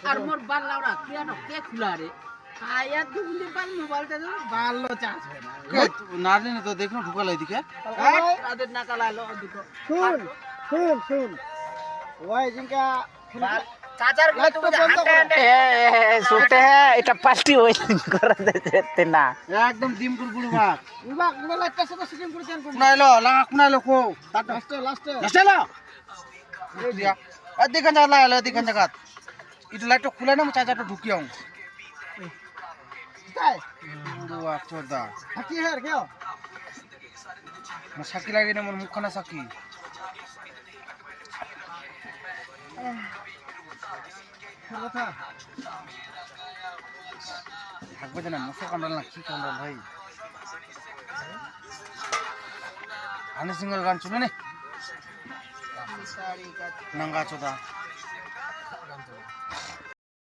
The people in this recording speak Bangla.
আর মোর বাল লাউড়া কেন কে খুলা রে আয়া দুগুলি বাল মোবাইলটা তো ভালো চার্জ হয় না নারলে না তো দেখো ঢুকালাই দিকে তাদের নাকা লাইলো দুটো শুন ওই জিনকা চাচার গুলো তো হাঁটে হাঁটে सुनते हैं এটা পাল্টি ওয়েলিং করে দিতে না একদম ডিম কুরকুরু ভাগ উবা গুলো একটা সাথে সিস্টেম করে চান করব কুনাইলো লাগা কুনাইলো কো লাস্টে লাস্টেলো এই দিয়া আর দেখেন যা লাগালো দেখেন জায়গা এটা লাইটটা খুলে না চাচাটা ঢুকিয়াও তাই বুড়ো চোদা কি হের কেও না সাকি লাগে না মোর মুখখানা সাকি কথা থাকবে না মশা কামড়াল না কি কামড়াল ভাই হানি সিংয়ের গান শুনে নে নাঙ্গা চোদা